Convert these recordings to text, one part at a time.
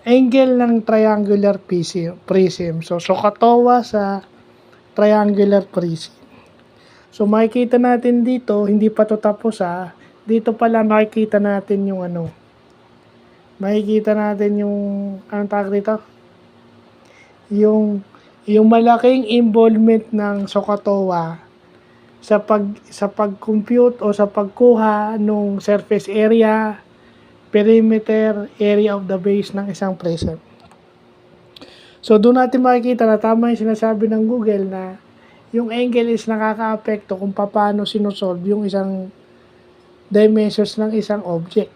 angle ng triangular prism. So, SOHCAHTOA sa triangular prism. So, makikita natin dito, hindi pa to tapos dito pala makikita natin yung makikita natin yung, anong tawag dito? Yung malaking involvement ng SOHCAHTOA sa pag-compute o sa pagkuha ng surface area, perimeter, area of the base ng isang prism. So, doon natin makikita na tama yung sinasabi ng Google na yung angle is nakaka-apekto kung paano sinusolve yung isang dimensions ng isang object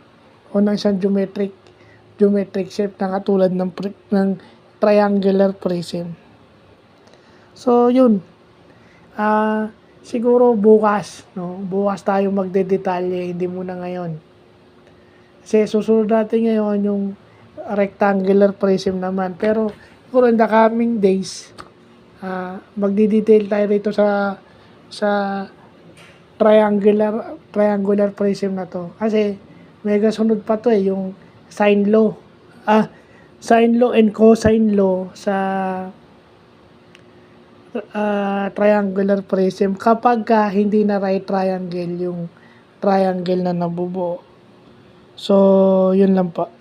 o ng isang geometric shape na katulad ng triangular prism. So, yun. Siguro bukas, no? Bukas tayo magdedetalye, hindi muna ngayon. Kasi susunod natin ngayon yung rectangular prism naman. Pero, siguro in the coming days, magdi-detail tayo rito sa triangular prism na to. Kasi, may kasunod pa to yung sine law. Sine law and cosine law sa triangular prism kapag hindi na right triangle yung triangle na nabubuo. So, yun lang po.